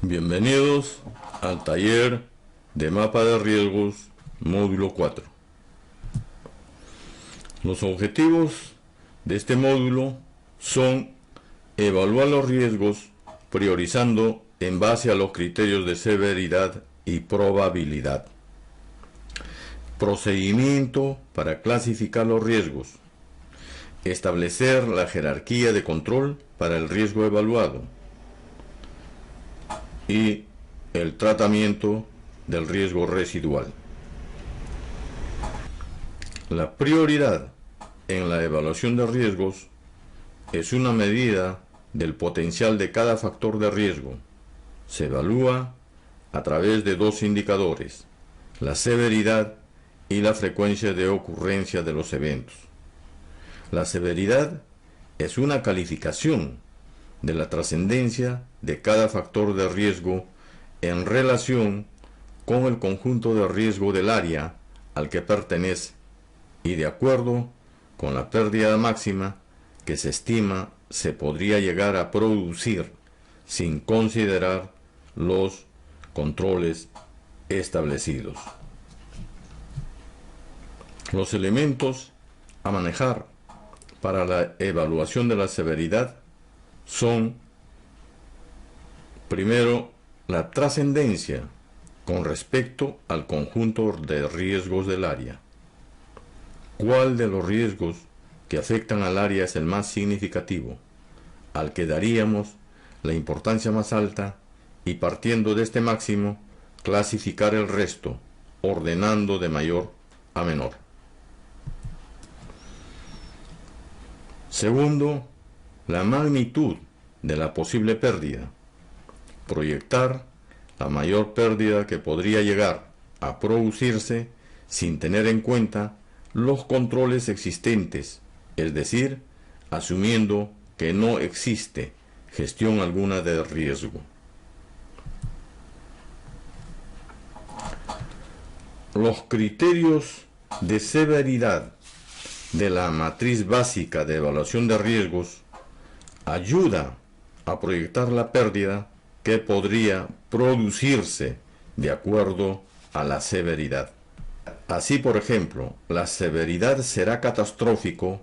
Bienvenidos al taller de mapa de riesgos módulo 4. Los objetivos de este módulo son evaluar los riesgos priorizando en base a los criterios de severidad y probabilidad. Procedimiento para clasificar los riesgos. Establecer la jerarquía de control para el riesgo evaluado. Y el tratamiento del riesgo residual. La prioridad en la evaluación de riesgos es una medida del potencial de cada factor de riesgo. Se evalúa a través de dos indicadores, la severidad y la frecuencia de ocurrencia de los eventos. La severidad es una calificación de la trascendencia de cada factor de riesgo en relación con el conjunto de riesgo del área al que pertenece y de acuerdo con la pérdida máxima que se estima se podría llegar a producir sin considerar los controles establecidos. Los elementos a manejar para la evaluación de la severidad son, primero, la trascendencia con respecto al conjunto de riesgos del área. ¿Cuál de los riesgos que afectan al área es el más significativo, al que daríamos la importancia más alta y partiendo de este máximo, clasificar el resto, ordenando de mayor a menor? Segundo, la magnitud de la posible pérdida. Proyectar la mayor pérdida que podría llegar a producirse sin tener en cuenta los controles existentes, es decir, asumiendo que no existe gestión alguna de riesgo. Los criterios de severidad de la matriz básica de evaluación de riesgos ayuda a proyectar la pérdida que podría producirse de acuerdo a la severidad. Así, por ejemplo, la severidad será catastrófico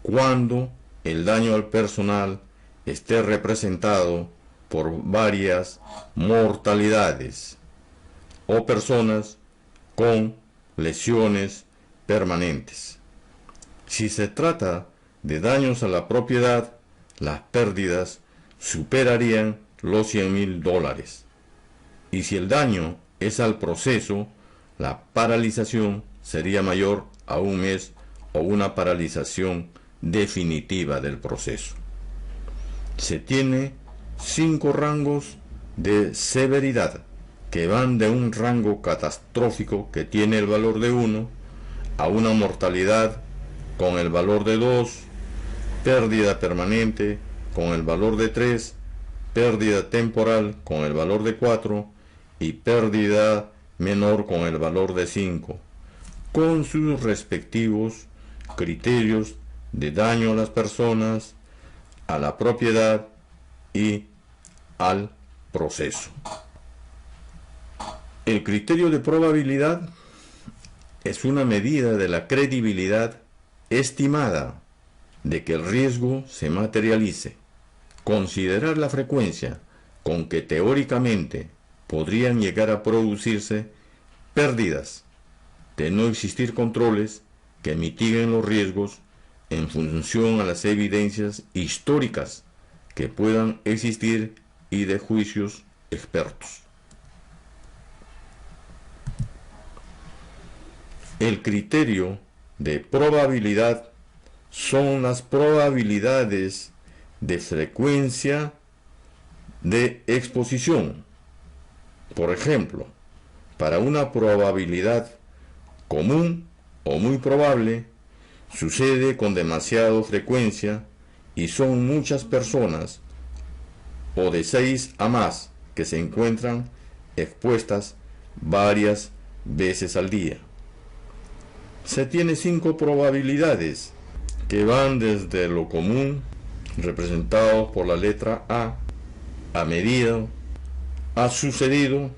cuando el daño al personal esté representado por varias mortalidades o personas con lesiones permanentes. Si se trata de daños a la propiedad, las pérdidas superarían los $100,000. Y si el daño es al proceso, la paralización sería mayor a un mes o una paralización definitiva del proceso. Se tiene 5 rangos de severidad que van de un rango catastrófico que tiene el valor de 1 a una mortalidad con el valor de 2, pérdida permanente con el valor de 3, pérdida temporal con el valor de 4 y pérdida menor con el valor de 5, con sus respectivos criterios de daño a las personas, a la propiedad y al proceso. El criterio de probabilidad es una medida de la credibilidad estimada de que el riesgo se materialice. Considerar la frecuencia con que teóricamente podrían llegar a producirse pérdidas de no existir controles que mitiguen los riesgos en función a las evidencias históricas que puedan existir y de juicios expertos. El criterio de probabilidad son las probabilidades de frecuencia de exposición. Por ejemplo, para una probabilidad común o muy probable, sucede con demasiada frecuencia y son muchas personas, o de 6 a más, que se encuentran expuestas varias veces al día. Se tiene 5 probabilidades que van desde lo común, representados por la letra A, a medida, ha sucedido,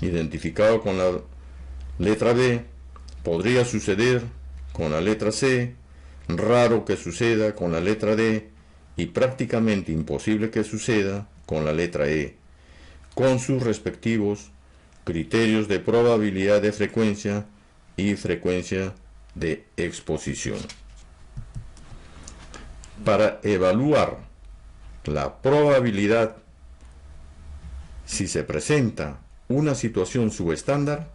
identificado con la letra B, podría suceder con la letra C, raro que suceda con la letra D y prácticamente imposible que suceda con la letra E, con sus respectivos criterios de probabilidad de frecuencia y frecuencia de exposición. Para evaluar la probabilidad si se presenta una situación subestándar,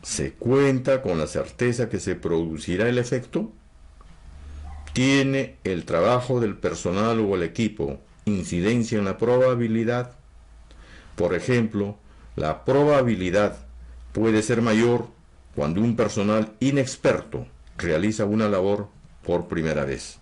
se cuenta con la certeza que se producirá el efecto. ¿Tiene el trabajo del personal o el equipo incidencia en la probabilidad? Por ejemplo, la probabilidad puede ser mayor cuando un personal inexperto realiza una labor por primera vez.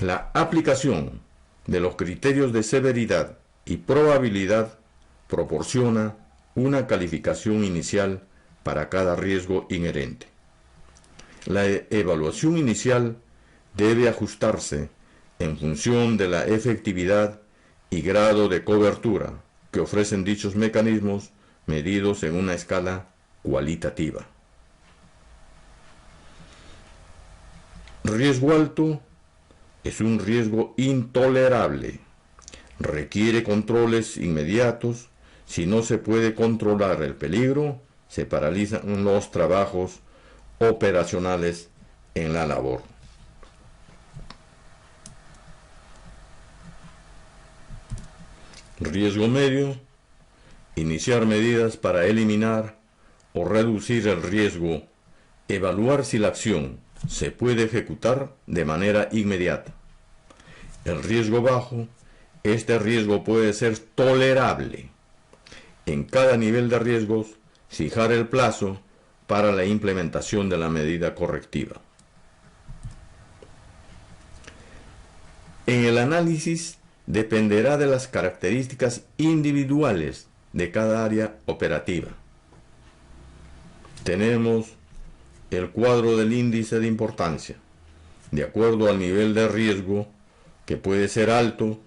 La aplicación de los criterios de severidad y probabilidad proporciona una calificación inicial para cada riesgo inherente. La evaluación inicial debe ajustarse en función de la efectividad y grado de cobertura que ofrecen dichos mecanismos medidos en una escala cualitativa. Riesgo alto es un riesgo intolerable. Requiere controles inmediatos. Si no se puede controlar el peligro, se paralizan los trabajos operacionales en la labor. Riesgo medio. Iniciar medidas para eliminar o reducir el riesgo. Evaluar si la acción se puede ejecutar de manera inmediata. El riesgo bajo. Este riesgo puede ser tolerable. En cada nivel de riesgos, fijar el plazo para la implementación de la medida correctiva. En el análisis dependerá de las características individuales de cada área operativa. Tenemos el cuadro del índice de importancia, de acuerdo al nivel de riesgo, que puede ser alto,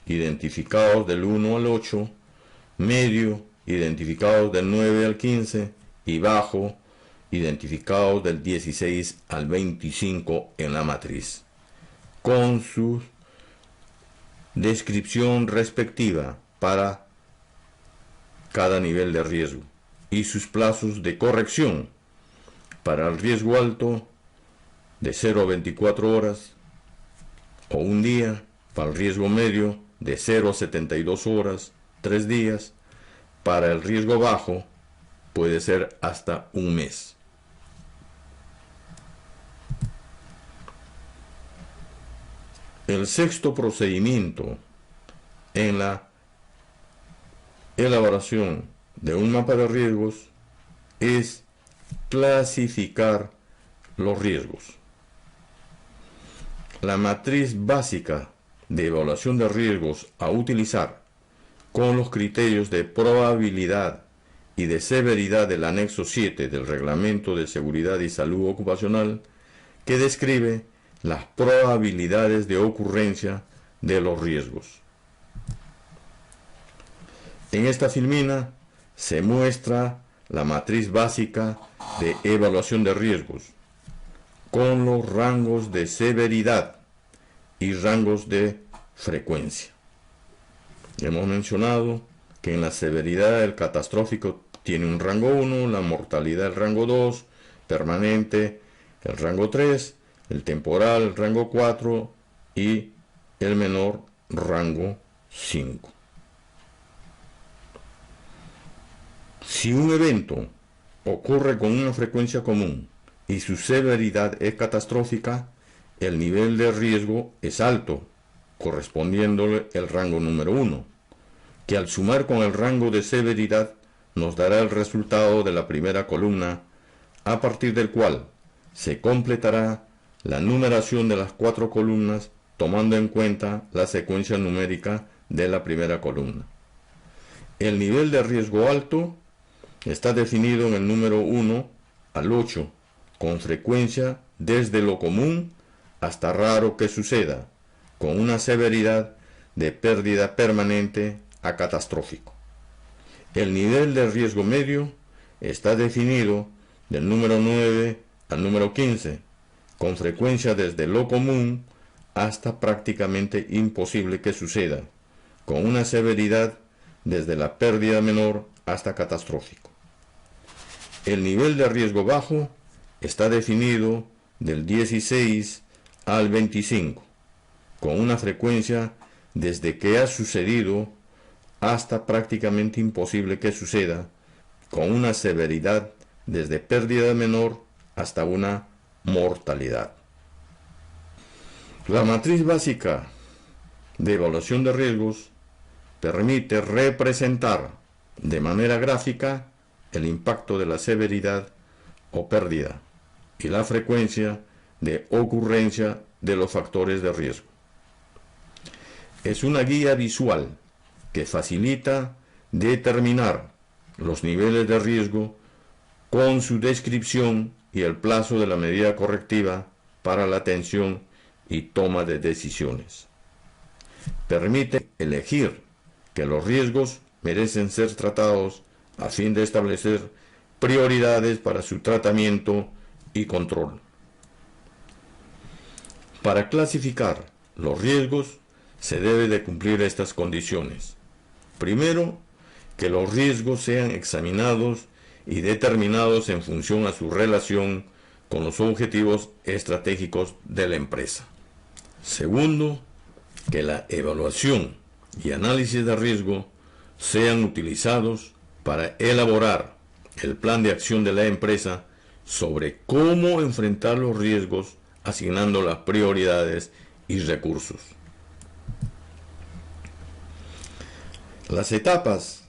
identificados del 1 al 8, medio, identificados del 9 al 15, y bajo, identificados del 16 al 25 en la matriz, con su descripción respectiva para cada nivel de riesgo y sus plazos de corrección. Para el riesgo alto, de 0 a 24 horas o un día. Para el riesgo medio, de 0 a 72 horas, 3 días. Para el riesgo bajo, puede ser hasta un mes. El sexto procedimiento en la elaboración de un mapa de riesgos es clasificar los riesgos. La matriz básica de evaluación de riesgos a utilizar con los criterios de probabilidad y de severidad del anexo 7 del Reglamento de Seguridad y Salud Ocupacional, que describe las probabilidades de ocurrencia de los riesgos. En esta filmina se muestra la matriz básica de evaluación de riesgos, con los rangos de severidad y rangos de frecuencia. Hemos mencionado que en la severidad el catastrófico tiene un rango 1, la mortalidad el rango 2, permanente el rango 3, el temporal el rango 4 y el menor rango 5. Si un evento ocurre con una frecuencia común y su severidad es catastrófica, el nivel de riesgo es alto, correspondiéndole el rango número 1, que al sumar con el rango de severidad nos dará el resultado de la primera columna, a partir del cual se completará la numeración de las 4 columnas tomando en cuenta la secuencia numérica de la primera columna. El nivel de riesgo alto está definido en el número 1 al 8, con frecuencia desde lo común hasta raro que suceda, con una severidad de pérdida permanente a catastrófico. El nivel de riesgo medio está definido del número 9 al número 15, con frecuencia desde lo común hasta prácticamente imposible que suceda, con una severidad desde la pérdida menor hasta catastrófico. El nivel de riesgo bajo está definido del 16 al 25, con una frecuencia desde que ha sucedido hasta prácticamente imposible que suceda, con una severidad desde pérdida menor hasta una mortalidad. La matriz básica de evaluación de riesgos permite representar de manera gráfica el impacto de la severidad o pérdida y la frecuencia de ocurrencia de los factores de riesgo. Es una guía visual que facilita determinar los niveles de riesgo con su descripción y el plazo de la medida correctiva para la atención y toma de decisiones. Permite elegir que los riesgos merecen ser tratados a fin de establecer prioridades para su tratamiento y control. Para clasificar los riesgos se debe de cumplir estas condiciones. Primero, que los riesgos sean examinados y determinados en función a su relación con los objetivos estratégicos de la empresa. Segundo, que la evaluación y análisis de riesgo sean utilizados para elaborar el plan de acción de la empresa sobre cómo enfrentar los riesgos, asignando las prioridades y recursos. Las etapas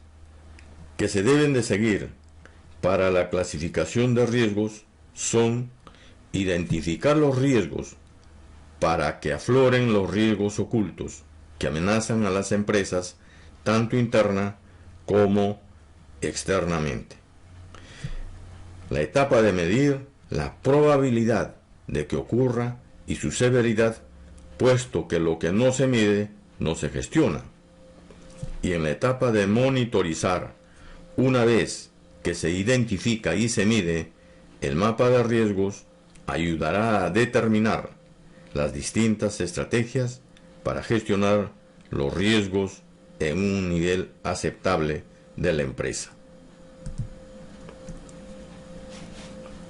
que se deben de seguir para la clasificación de riesgos son identificar los riesgos para que afloren los riesgos ocultos que amenazan a las empresas tanto interna como externamente. La etapa de medir la probabilidad de que ocurra y su severidad, puesto que lo que no se mide no se gestiona. Y en la etapa de monitorizar, una vez que se identifica y se mide, el mapa de riesgos ayudará a determinar las distintas estrategias para gestionar los riesgos en un nivel aceptable de la empresa.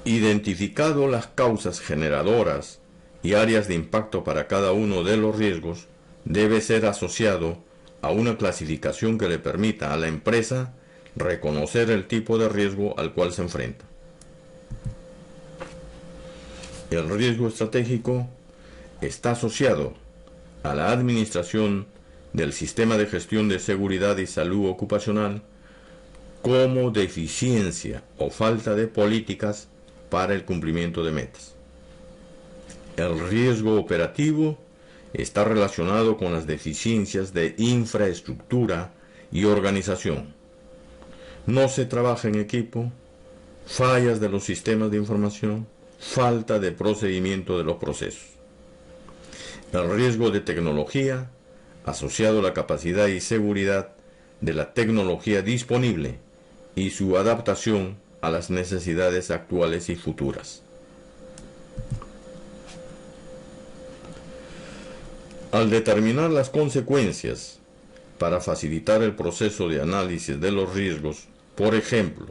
Identificado las causas generadoras y áreas de impacto para cada uno de los riesgos, debe ser asociado a una clasificación que le permita a la empresa reconocer el tipo de riesgo al cual se enfrenta. El riesgo estratégico está asociado a la administración del sistema de gestión de seguridad y salud ocupacional como deficiencia o falta de políticas para el cumplimiento de metas. El riesgo operativo está relacionado con las deficiencias de infraestructura y organización. No se trabaja en equipo, fallas de los sistemas de información, falta de procedimiento de los procesos. El riesgo de tecnología, asociado a la capacidad y seguridad de la tecnología disponible y su adaptación a las necesidades actuales y futuras. Al determinar las consecuencias para facilitar el proceso de análisis de los riesgos, por ejemplo,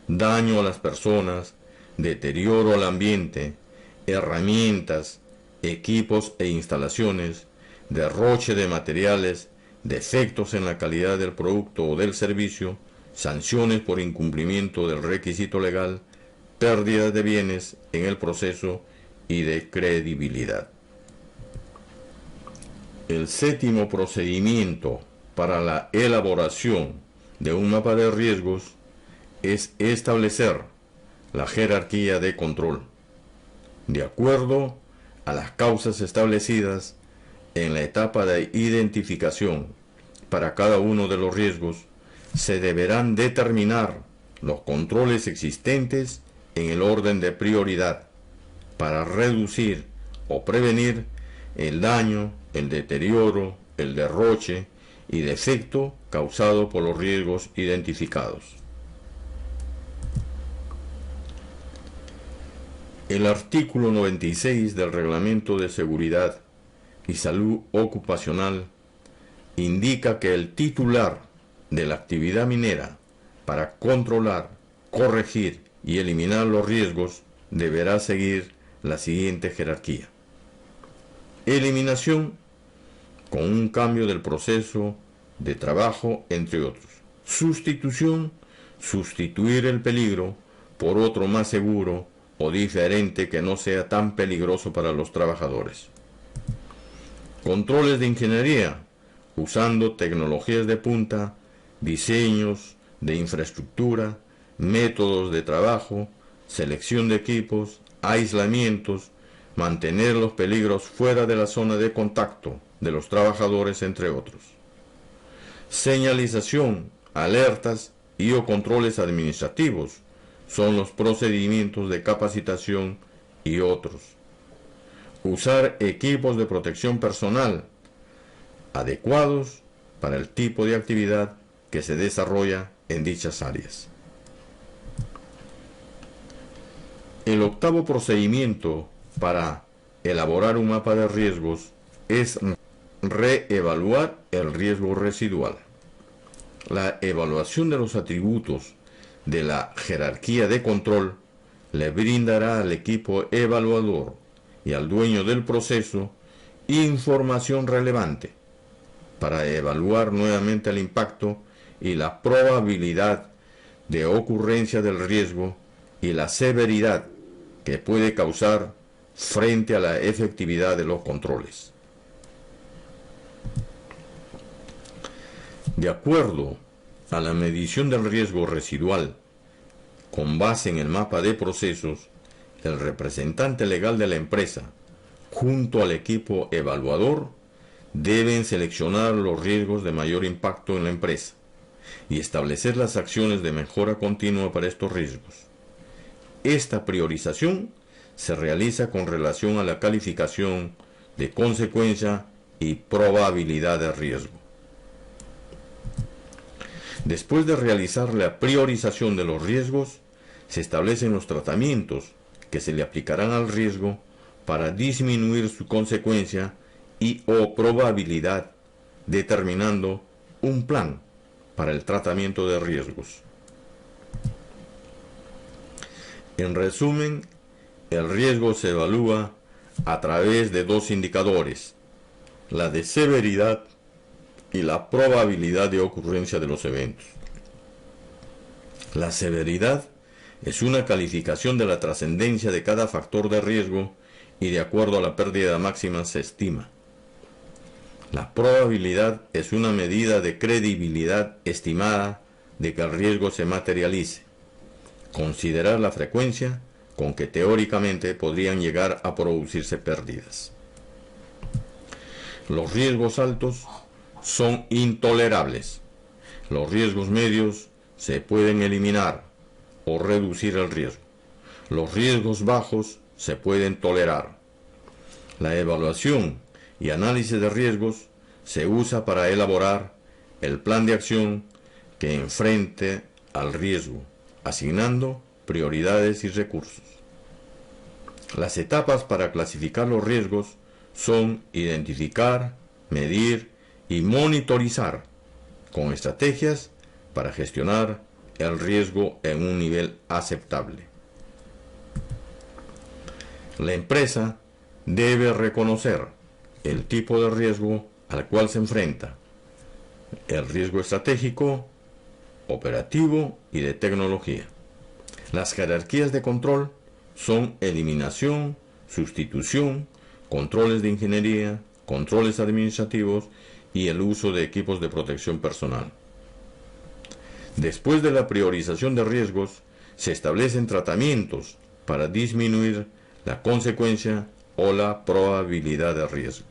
daño a las personas, deterioro al ambiente, herramientas, equipos e instalaciones, derroche de materiales, defectos en la calidad del producto o del servicio, sanciones por incumplimiento del requisito legal, pérdida de bienes en el proceso y de credibilidad. El séptimo procedimiento para la elaboración de un mapa de riesgos es establecer la jerarquía de control, de acuerdo a las causas establecidas en la etapa de identificación. Para cada uno de los riesgos se deberán determinar los controles existentes en el orden de prioridad para reducir o prevenir el daño, el deterioro, el derroche y defecto causado por los riesgos identificados. El artículo 96 del Reglamento de Seguridad y Salud Ocupacional indica que el titular de la actividad minera, para controlar, corregir y eliminar los riesgos, deberá seguir la siguiente jerarquía. Eliminación, con un cambio del proceso de trabajo, entre otros. Sustitución, sustituir el peligro por otro más seguro o diferente que no sea tan peligroso para los trabajadores. Controles de ingeniería, usando tecnologías de punta, diseños de infraestructura, métodos de trabajo, selección de equipos, aislamientos, mantener los peligros fuera de la zona de contacto de los trabajadores, entre otros. Señalización, alertas y o controles administrativos son los procedimientos de capacitación y otros. Usar equipos de protección personal adecuados para el tipo de actividad que se desarrolla en dichas áreas. El octavo procedimiento para elaborar un mapa de riesgos es reevaluar el riesgo residual. La evaluación de los atributos de la jerarquía de control le brindará al equipo evaluador y al dueño del proceso información relevante para evaluar nuevamente el impacto y la probabilidad de ocurrencia del riesgo y la severidad que puede causar frente a la efectividad de los controles. De acuerdo a la medición del riesgo residual, con base en el mapa de procesos, el representante legal de la empresa, junto al equipo evaluador, deben seleccionar los riesgos de mayor impacto en la empresa y establecer las acciones de mejora continua para estos riesgos. Esta priorización se realiza con relación a la calificación de consecuencia y probabilidad de riesgo. Después de realizar la priorización de los riesgos, se establecen los tratamientos que se le aplicarán al riesgo para disminuir su consecuencia y o probabilidad, determinando un plan para el tratamiento de riesgos. En resumen, el riesgo se evalúa a través de dos indicadores: la de severidad y la probabilidad de ocurrencia de los eventos. La severidad es una calificación de la trascendencia de cada factor de riesgo y de acuerdo a la pérdida máxima se estima. La probabilidad es una medida de credibilidad estimada de que el riesgo se materialice. Considerar la frecuencia con que teóricamente podrían llegar a producirse pérdidas. Los riesgos altos son intolerables. Los riesgos medios se pueden eliminar o reducir el riesgo. Los riesgos bajos se pueden tolerar. La evaluación y análisis de riesgos se usa para elaborar el plan de acción que enfrente al riesgo, asignando prioridades y recursos. Las etapas para clasificar los riesgos son identificar, medir y monitorizar con estrategias para gestionar el riesgo en un nivel aceptable. La empresa debe reconocer el tipo de riesgo al cual se enfrenta, el riesgo estratégico, operativo y de tecnología. Las jerarquías de control son eliminación, sustitución, controles de ingeniería, controles administrativos y el uso de equipos de protección personal. Después de la priorización de riesgos, se establecen tratamientos para disminuir la consecuencia o la probabilidad de riesgo.